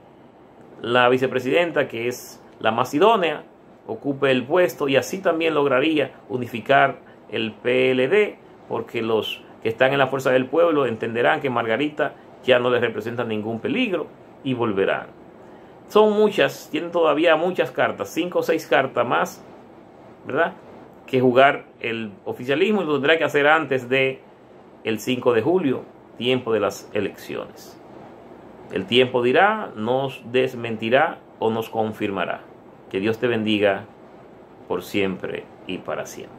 la vicepresidenta, que es la más idónea, ocupe el puesto, y así también lograría unificar el PLD, porque los que están en la fuerza del pueblo entenderán que Margarita ya no les representa ningún peligro y volverán. Son muchas, tienen todavía muchas cartas, 5 o 6 cartas más, ¿verdad?, que jugar el oficialismo, y lo tendrá que hacer antes de el 5 de julio, tiempo de las elecciones. El tiempo dirá, nos desmentirá o nos confirmará. Que Dios te bendiga por siempre y para siempre.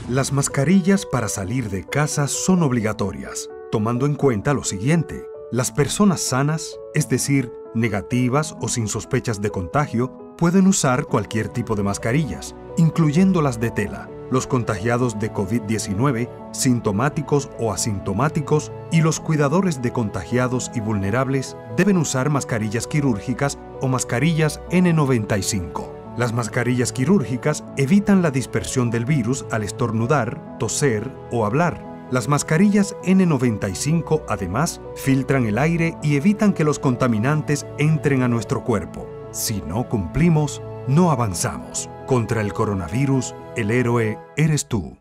Las mascarillas para salir de casa son obligatorias, tomando en cuenta lo siguiente. Las personas sanas, es decir, negativas o sin sospechas de contagio, pueden usar cualquier tipo de mascarillas, incluyendo las de tela. Los contagiados de COVID-19, sintomáticos o asintomáticos, y los cuidadores de contagiados y vulnerables deben usar mascarillas quirúrgicas o mascarillas N95. Las mascarillas quirúrgicas evitan la dispersión del virus al estornudar, toser o hablar. Las mascarillas N95 además filtran el aire y evitan que los contaminantes entren a nuestro cuerpo. Si no cumplimos, no avanzamos. Contra el coronavirus, el héroe eres tú.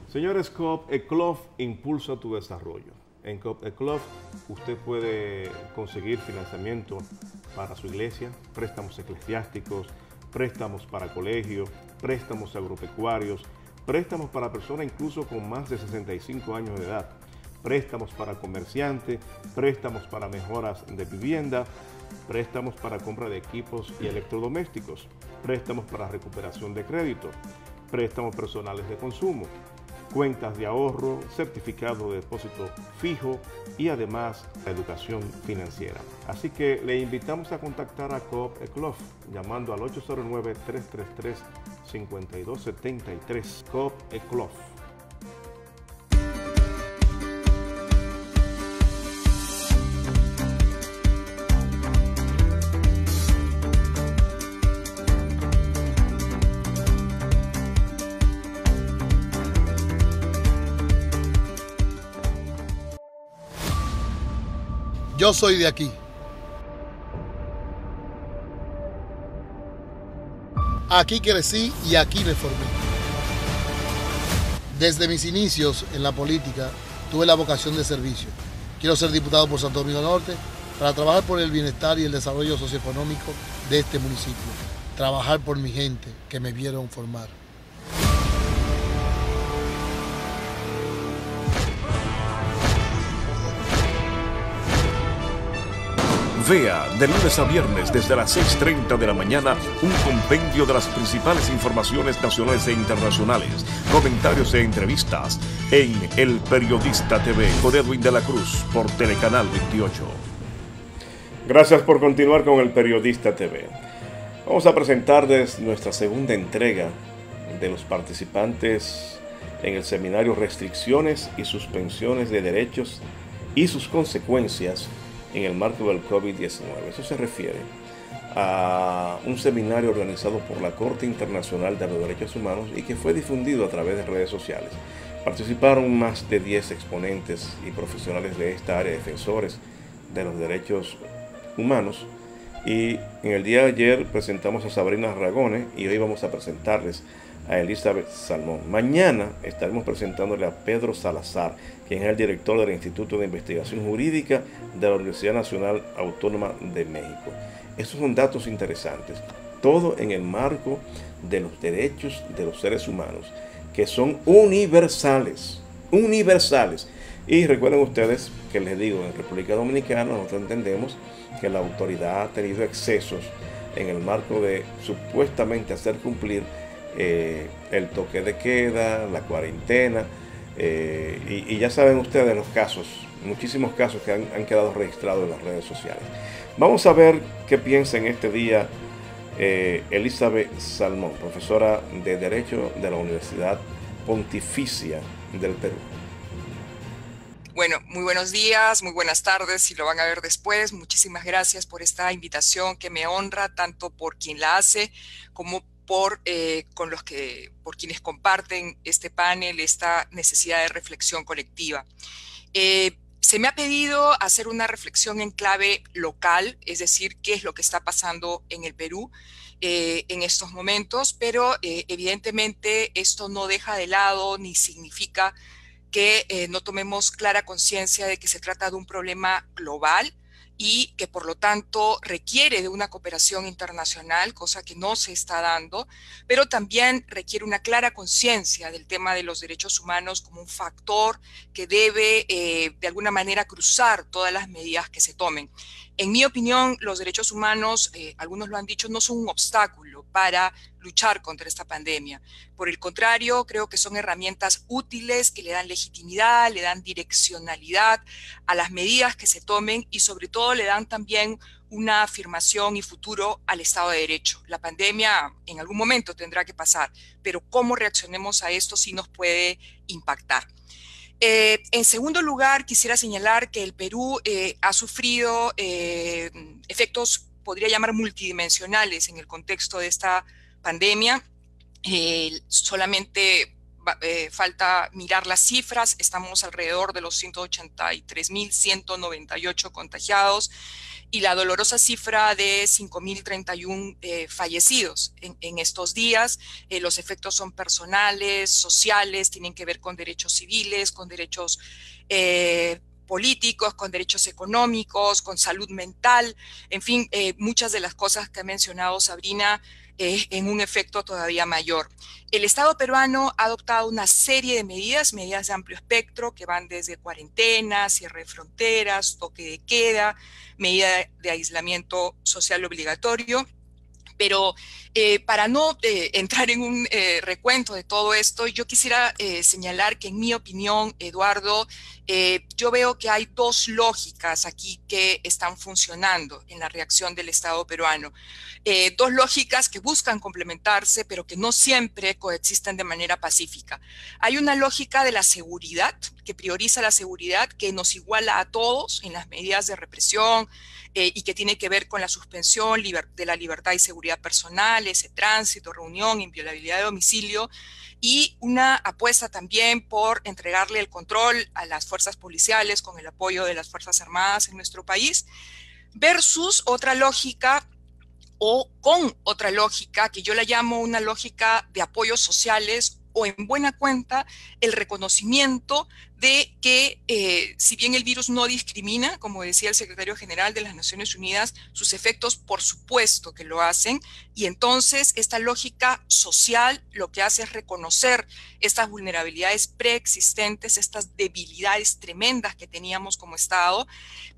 Señores, Coop Eclof impulsa tu desarrollo. En Coop Eclof usted puede conseguir financiamiento para su iglesia, préstamos eclesiásticos, préstamos para colegios, préstamos agropecuarios, préstamos para personas incluso con más de 65 años de edad, préstamos para comerciantes, préstamos para mejoras de vivienda, préstamos para compra de equipos y electrodomésticos, préstamos para recuperación de crédito, préstamos personales de consumo, cuentas de ahorro, certificado de depósito fijo y además la educación financiera. Así que le invitamos a contactar a Coop Eclof llamando al 809-333-5273. Coop Eclof. Yo soy de aquí. Aquí crecí y aquí me formé. Desde mis inicios en la política tuve la vocación de servicio. Quiero ser diputado por Santo Domingo Norte para trabajar por el bienestar y el desarrollo socioeconómico de este municipio. Trabajar por mi gente que me vieron formar. Vea de lunes a viernes desde las 6:30 de la mañana un compendio de las principales informaciones nacionales e internacionales, comentarios e entrevistas en El Periodista TV con Edwin de la Cruz por Telecanal 28. Gracias por continuar con El Periodista TV. Vamos a presentarles nuestra segunda entrega de los participantes en el seminario Restricciones y Suspensiones de Derechos y sus consecuencias en el marco del COVID-19. Eso se refiere a un seminario organizado por la Corte Internacional de los Derechos Humanos y que fue difundido a través de redes sociales. Participaron más de 10 exponentes y profesionales de esta área, defensores de los derechos humanos. Y en el día de ayer presentamos a Sabrina Ragone y hoy vamos a presentarles a Elizabeth Salmón. Mañana estaremos presentándole a Pedro Salazar, quien es el director del Instituto de Investigación Jurídica de la Universidad Nacional Autónoma de México. Estos son datos interesantes, todo en el marco de los derechos de los seres humanos, que son universales. Y recuerden ustedes que les digo, en República Dominicana nosotros entendemos que la autoridad ha tenido excesos en el marco de supuestamente hacer cumplir el toque de queda, la cuarentena, y ya saben ustedes los casos, muchísimos casos que han quedado registrados en las redes sociales. Vamos a ver qué piensa en este día Elizabeth Salmón, profesora de Derecho de la Universidad Pontificia del Perú. Bueno, muy buenos días, muy buenas tardes, si lo van a ver después. Muchísimas gracias por esta invitación que me honra tanto por quien la hace como por quienes comparten este panel, esta necesidad de reflexión colectiva. Se me ha pedido hacer una reflexión en clave local, es decir, qué es lo que está pasando en el Perú en estos momentos, pero evidentemente esto no deja de lado ni significa que no tomemos clara conciencia de que se trata de un problema global y que por lo tanto requiere de una cooperación internacional, cosa que no se está dando, pero también requiere una clara conciencia del tema de los derechos humanos como un factor que debe de alguna manera cruzar todas las medidas que se tomen. En mi opinión, los derechos humanos, algunos lo han dicho, no son un obstáculo para luchar contra esta pandemia. Por el contrario, creo que son herramientas útiles que le dan legitimidad, le dan direccionalidad a las medidas que se tomen y sobre todo le dan también una afirmación y futuro al Estado de Derecho. La pandemia en algún momento tendrá que pasar, pero cómo reaccionemos a esto sí nos puede impactar. En segundo lugar, quisiera señalar que el Perú ha sufrido efectos, podría llamar multidimensionales en el contexto de esta pandemia. Solamente falta mirar las cifras, estamos alrededor de los 183.198 contagiados y la dolorosa cifra de 5.031 fallecidos en estos días. Los efectos son personales, sociales, tienen que ver con derechos civiles, con derechos políticos, con derechos económicos, con salud mental, en fin, muchas de las cosas que ha mencionado Sabrina en un efecto todavía mayor. El Estado peruano ha adoptado una serie de medidas de amplio espectro que van desde cuarentena, cierre de fronteras, toque de queda, medida de aislamiento social obligatorio. Pero para no entrar en un recuento de todo esto, yo quisiera señalar que en mi opinión, Eduardo, yo veo que hay dos lógicas aquí que están funcionando en la reacción del Estado peruano. Dos lógicas que buscan complementarse, pero que no siempre coexisten de manera pacífica. Hay una lógica de la seguridad, que prioriza la seguridad, que nos iguala a todos en las medidas de represión, y que tiene que ver con la suspensión de la libertad y seguridad personales, tránsito, reunión, inviolabilidad de domicilio, y una apuesta también por entregarle el control a las fuerzas policiales con el apoyo de las Fuerzas Armadas en nuestro país, versus otra lógica o con otra lógica que yo la llamo una lógica de apoyos sociales o en buena cuenta el reconocimiento de que si bien el virus no discrimina, como decía el secretario general de las Naciones Unidas, sus efectos por supuesto que lo hacen, y entonces esta lógica social lo que hace es reconocer estas vulnerabilidades preexistentes, estas debilidades tremendas que teníamos como Estado,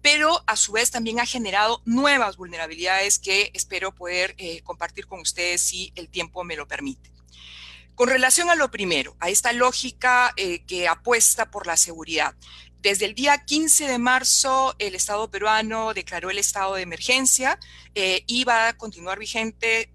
pero a su vez también ha generado nuevas vulnerabilidades que espero poder compartir con ustedes si el tiempo me lo permite. Con relación a lo primero, a esta lógica que apuesta por la seguridad. Desde el día 15 de marzo, el Estado peruano declaró el estado de emergencia y va a continuar vigente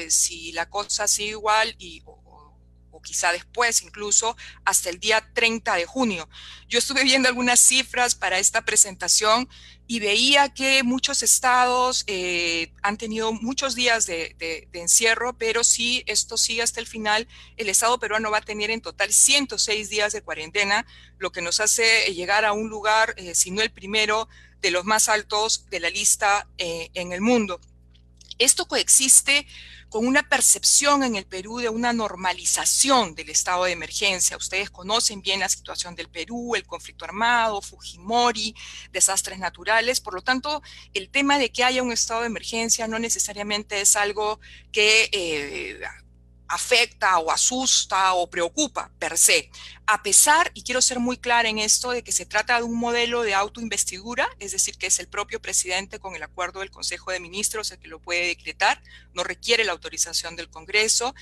si la cosa sigue igual o quizá después, incluso hasta el día 30 de junio. Yo estuve viendo algunas cifras para esta presentación y veía que muchos estados han tenido muchos días de encierro, pero si esto sigue hasta el final, el Estado peruano va a tener en total 106 días de cuarentena, lo que nos hace llegar a un lugar, si no el primero, de los más altos de la lista en el mundo. Esto coexiste con una percepción en el Perú de una normalización del estado de emergencia. Ustedes conocen bien la situación del Perú, el conflicto armado, Fujimori, desastres naturales. Por lo tanto, el tema de que haya un estado de emergencia no necesariamente es algo que afecta o asusta o preocupa per se, a pesar, y quiero ser muy clara en esto, de que se trata de un modelo de autoinvestidura, es decir, que es el propio presidente con el acuerdo del Consejo de Ministros el que lo puede decretar, no requiere la autorización del Congreso.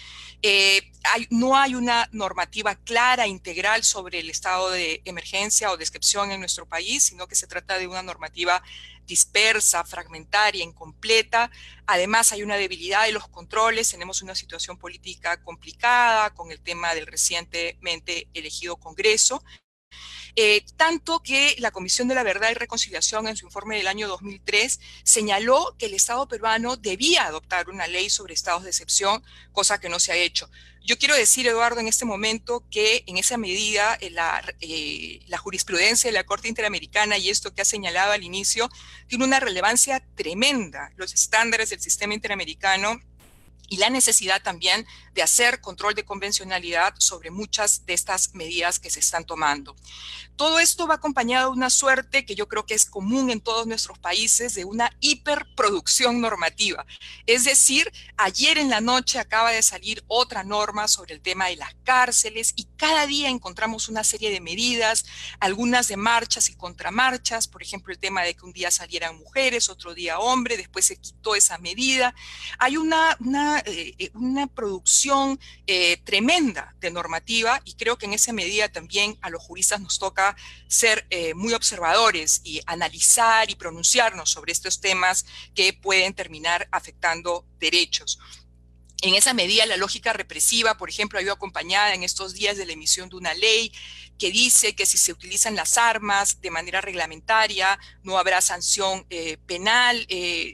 No hay una normativa clara, integral sobre el estado de emergencia o de excepción en nuestro país, sino que se trata de una normativa dispersa, fragmentaria, incompleta. Además, hay una debilidad de los controles, tenemos una situación política complicada con el tema del recientemente elegido Congreso. Tanto que la Comisión de la Verdad y Reconciliación en su informe del año 2003 señaló que el Estado peruano debía adoptar una ley sobre estados de excepción, cosa que no se ha hecho. Yo quiero decir, Eduardo, en este momento que en esa medida la jurisprudencia de la Corte Interamericana y esto que ha señalado al inicio tiene una relevancia tremenda. Los estándares del sistema interamericano y la necesidad también de hacer control de convencionalidad sobre muchas de estas medidas que se están tomando. Todo esto va acompañado de una suerte que yo creo que es común en todos nuestros países, de una hiperproducción normativa. Es decir, ayer en la noche acaba de salir otra norma sobre el tema de las cárceles y cada día encontramos una serie de medidas, algunas de marchas y contramarchas, por ejemplo, el tema de que un día salieran mujeres, otro día hombres, después se quitó esa medida. Hay una producción tremenda de normativa y creo que en esa medida también a los juristas nos toca ser muy observadores y analizar y pronunciarnos sobre estos temas que pueden terminar afectando derechos. En esa medida, la lógica represiva, por ejemplo, ha ido acompañada en estos días de la emisión de una ley que dice que si se utilizan las armas de manera reglamentaria, no habrá sanción penal,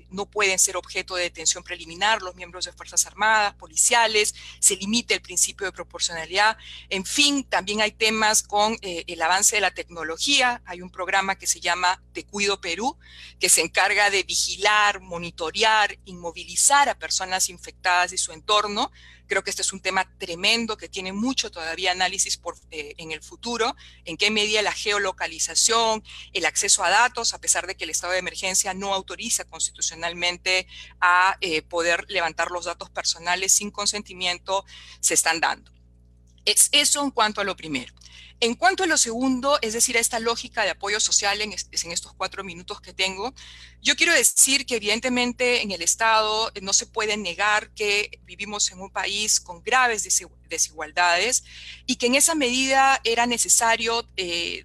no pueden ser objeto de detención preliminar los miembros de Fuerzas Armadas, policiales, se limita el principio de proporcionalidad. En fin, también hay temas con el avance de la tecnología. Hay un programa que se llama Te Cuido Perú, que se encarga de vigilar, monitorear, inmovilizar a personas infectadas y su entorno. Creo que este es un tema tremendo que tiene mucho todavía análisis en el futuro, en qué medida la geolocalización, el acceso a datos, a pesar de que el estado de emergencia no autoriza constitucionalmente a poder levantar los datos personales sin consentimiento, se están dando. Es eso en cuanto a lo primero. En cuanto a lo segundo, es decir, a esta lógica de apoyo social en estos 4 minutos que tengo, yo quiero decir que evidentemente en el Estado no se puede negar que vivimos en un país con graves desigualdades y que en esa medida era necesario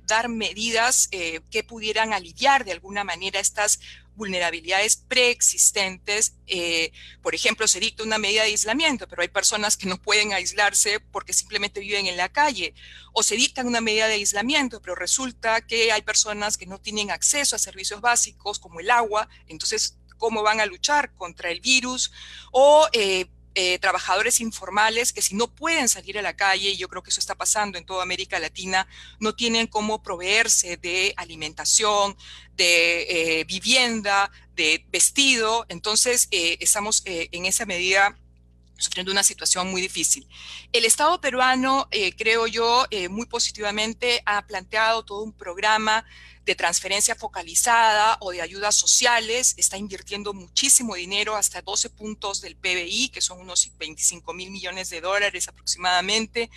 dar medidas que pudieran aliviar de alguna manera estas vulnerabilidades preexistentes. Por ejemplo, se dicta una medida de aislamiento, pero hay personas que no pueden aislarse porque simplemente viven en la calle, o se dicta una medida de aislamiento, pero resulta que hay personas que no tienen acceso a servicios básicos como el agua, entonces, ¿cómo van a luchar contra el virus? O trabajadores informales que si no pueden salir a la calle, y yo creo que eso está pasando en toda América Latina, no tienen cómo proveerse de alimentación, de vivienda, de vestido. Entonces estamos en esa medida sufriendo una situación muy difícil. El Estado peruano, creo yo, muy positivamente ha planteado todo un programa de transferencia focalizada o de ayudas sociales, está invirtiendo muchísimo dinero, hasta 12 puntos del PBI, que son unos 25.000 millones de dólares aproximadamente.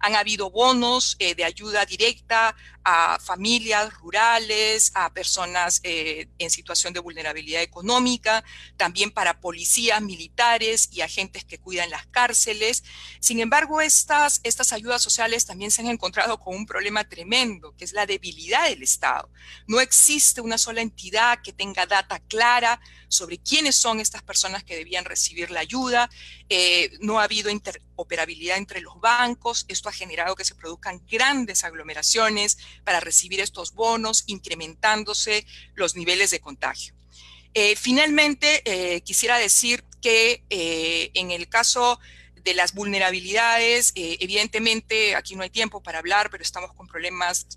Han habido bonos de ayuda directa a familias rurales, a personas en situación de vulnerabilidad económica, también para policías, militares y agentes que cuidan las cárceles. Sin embargo, estas ayudas sociales también se han encontrado con un problema tremendo, que es la debilidad del Estado. No existe una sola entidad que tenga data clara sobre quiénes son estas personas que debían recibir la ayuda. No ha habido interoperabilidad entre los bancos. Esto ha generado que se produzcan grandes aglomeraciones para recibir estos bonos, incrementándose los niveles de contagio. Finalmente, quisiera decir que en el caso de las vulnerabilidades, evidentemente aquí no hay tiempo para hablar, pero estamos con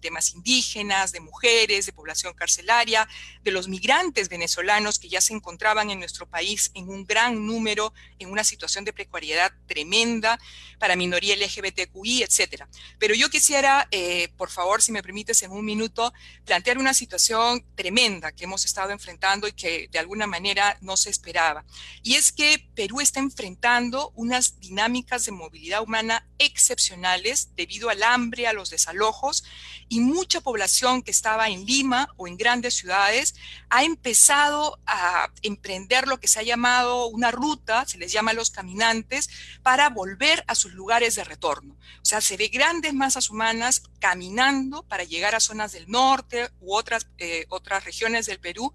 temas indígenas, de mujeres, de población carcelaria, de los migrantes venezolanos que ya se encontraban en nuestro país en un gran número, en una situación de precariedad tremenda, para minoría LGBTQI, etc. Pero yo quisiera, por favor, si me permites en un minuto, plantear una situación tremenda que hemos estado enfrentando y que de alguna manera no se esperaba. Y es que Perú está enfrentando unas dinámicas de movilidad humana excepcionales debido al hambre, a los desalojos, y mucha población que estaba en Lima o en grandes ciudades ha empezado a emprender lo que se ha llamado una ruta, se les llama a los caminantes, para volver a sus lugares de retorno. O sea, se ve grandes masas humanas caminando para llegar a zonas del norte u otras regiones del Perú,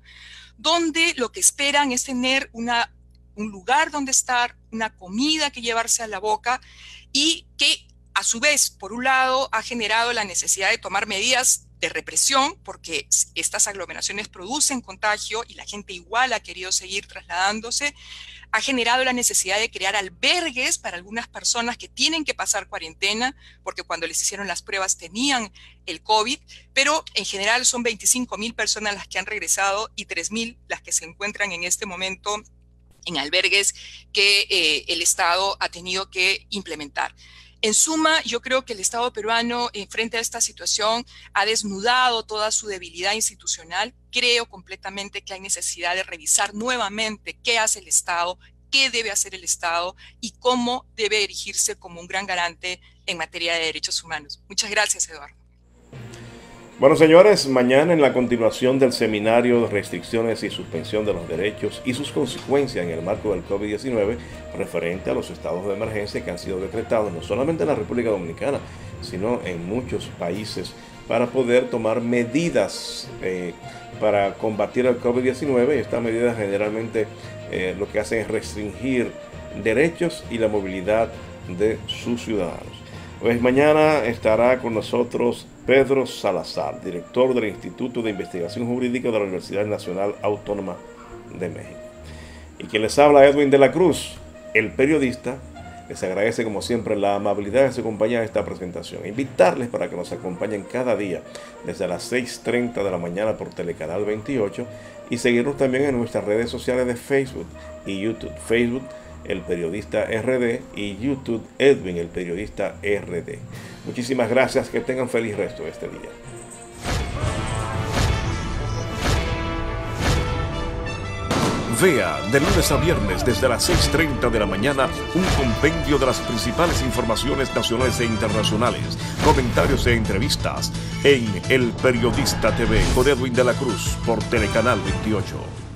donde lo que esperan es tener un lugar donde estar, una comida que llevarse a la boca, y que a su vez, por un lado, ha generado la necesidad de tomar medidas de represión, porque estas aglomeraciones producen contagio y la gente igual ha querido seguir trasladándose. Ha generado la necesidad de crear albergues para algunas personas que tienen que pasar cuarentena, porque cuando les hicieron las pruebas tenían el COVID, pero en general son 25.000 personas las que han regresado y 3.000 las que se encuentran en este momento en albergues que el Estado ha tenido que implementar. En suma, yo creo que el Estado peruano, frente a esta situación, ha desnudado toda su debilidad institucional. Creo completamente que hay necesidad de revisar nuevamente qué hace el Estado, qué debe hacer el Estado y cómo debe erigirse como un gran garante en materia de derechos humanos. Muchas gracias, Eduardo. Bueno, señores, mañana en la continuación del seminario de restricciones y suspensión de los derechos y sus consecuencias en el marco del COVID-19 referente a los estados de emergencia que han sido decretados no solamente en la República Dominicana, sino en muchos países para poder tomar medidas para combatir el COVID-19. Estas medidas generalmente lo que hacen es restringir derechos y la movilidad de sus ciudadanos. Pues mañana estará con nosotros Pedro Salazar, director del Instituto de Investigación Jurídica de la Universidad Nacional Autónoma de México. Y quien les habla, Edwin de la Cruz, el periodista. Les agradece como siempre la amabilidad de su compañía en esta presentación. Invitarles para que nos acompañen cada día desde las 6:30 de la mañana por Telecanal 28 y seguirnos también en nuestras redes sociales de Facebook y YouTube. Facebook, El Periodista RD, y YouTube, Edwin, El Periodista RD. Muchísimas gracias, que tengan feliz resto de este día. Vea de lunes a viernes desde las 6:30 de la mañana un compendio de las principales informaciones nacionales e internacionales, comentarios e entrevistas en El Periodista TV con Edwin de la Cruz por Telecanal 28.